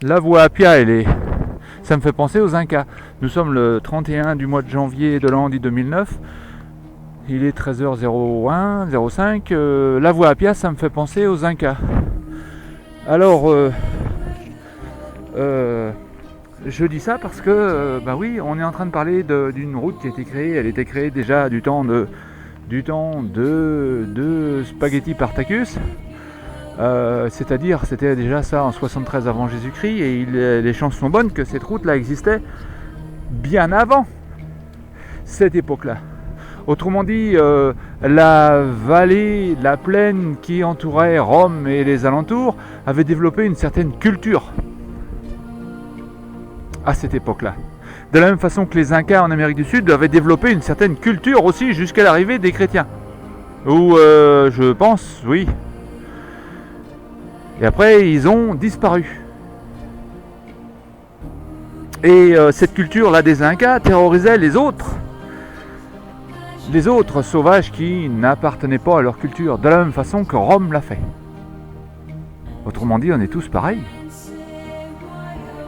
La voie Appia, ça me fait penser aux Incas. Nous sommes le 31 du mois de janvier de l'an 2009. Il est 13h01, 05. La voie Appia, ça me fait penser aux Incas. Alors, je dis ça parce que, oui, on est en train de parler d'une route qui a été créée. Elle était créée déjà du temps de Spaghetti Spartacus. C'est-à-dire, c'était déjà ça en 73 avant Jésus-Christ, et les chances sont bonnes que cette route-là existait bien avant cette époque-là. Autrement dit, la vallée, la plaine qui entourait Rome et les alentours avait développé une certaine culture à cette époque-là. De la même façon que les Incas en Amérique du Sud avaient développé une certaine culture aussi jusqu'à l'arrivée des chrétiens. Ou je pense, oui. Et après, ils ont disparu. Et cette culture-là des Incas terrorisait les autres sauvages qui n'appartenaient pas à leur culture, de la même façon que Rome l'a fait. Autrement dit, on est tous pareils.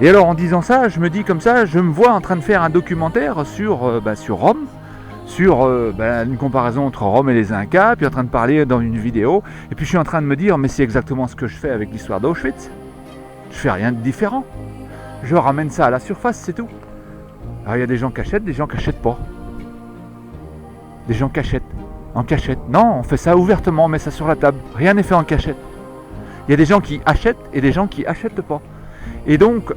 Et alors, en disant ça, je me dis comme ça, je me vois en train de faire un documentaire sur Rome, sur une comparaison entre Rome et les Incas, puis en train de parler dans une vidéo, et puis je suis en train de me dire, mais c'est exactement ce que je fais avec l'histoire d'Auschwitz. Je fais rien de différent. Je ramène ça à la surface, c'est tout. Alors il y a des gens qui achètent, des gens qui n'achètent pas. Des gens qui achètent, en cachette. Non, on fait ça ouvertement, on met ça sur la table. Rien n'est fait en cachette. Il y a des gens qui achètent et des gens qui achètent pas. Et donc,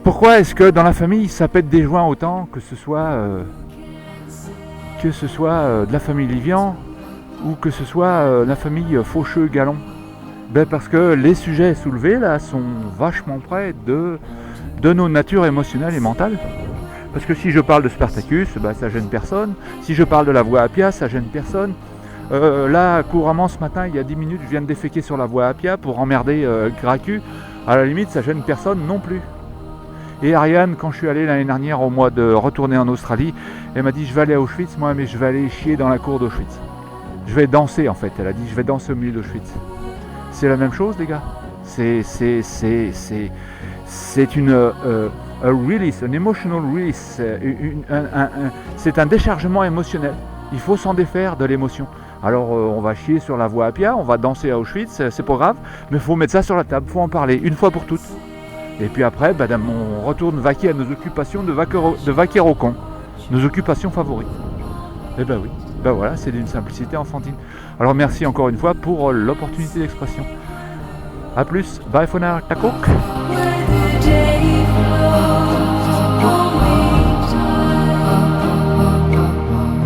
pourquoi est-ce que dans la famille ça pète des joints autant, que ce soit de la famille Livian ou que ce soit la famille Faucheux-Gallon? Parce que les sujets soulevés là sont vachement près de nos natures émotionnelles et mentales. Parce que si je parle de Spartacus, ça gêne personne. Si je parle de la voie Appia, ça gêne personne. Là, couramment ce matin, il y a 10 minutes, je viens de déféquer sur la voie Appia pour emmerder Gracu. À la limite, ça gêne personne non plus. Et Ariane, quand je suis allé l'année dernière au mois de retourner en Australie, elle m'a dit je vais aller à Auschwitz, moi, mais je vais aller chier dans la cour d'Auschwitz. Je vais danser en fait, elle a dit je vais danser au milieu d'Auschwitz. C'est la même chose les gars. C'est une release, un emotional release, c'est un déchargement émotionnel. Il faut s'en défaire de l'émotion. Alors on va chier sur la voie Appia, on va danser à Auschwitz, c'est pas grave, mais il faut mettre ça sur la table, il faut en parler une fois pour toutes. Et puis après, on retourne vaquer à nos occupations de vaquerocon, nos occupations favorites. Et oui, voilà, c'est d'une simplicité enfantine. Alors merci encore une fois pour l'opportunité d'expression. A plus, bye for now, takok.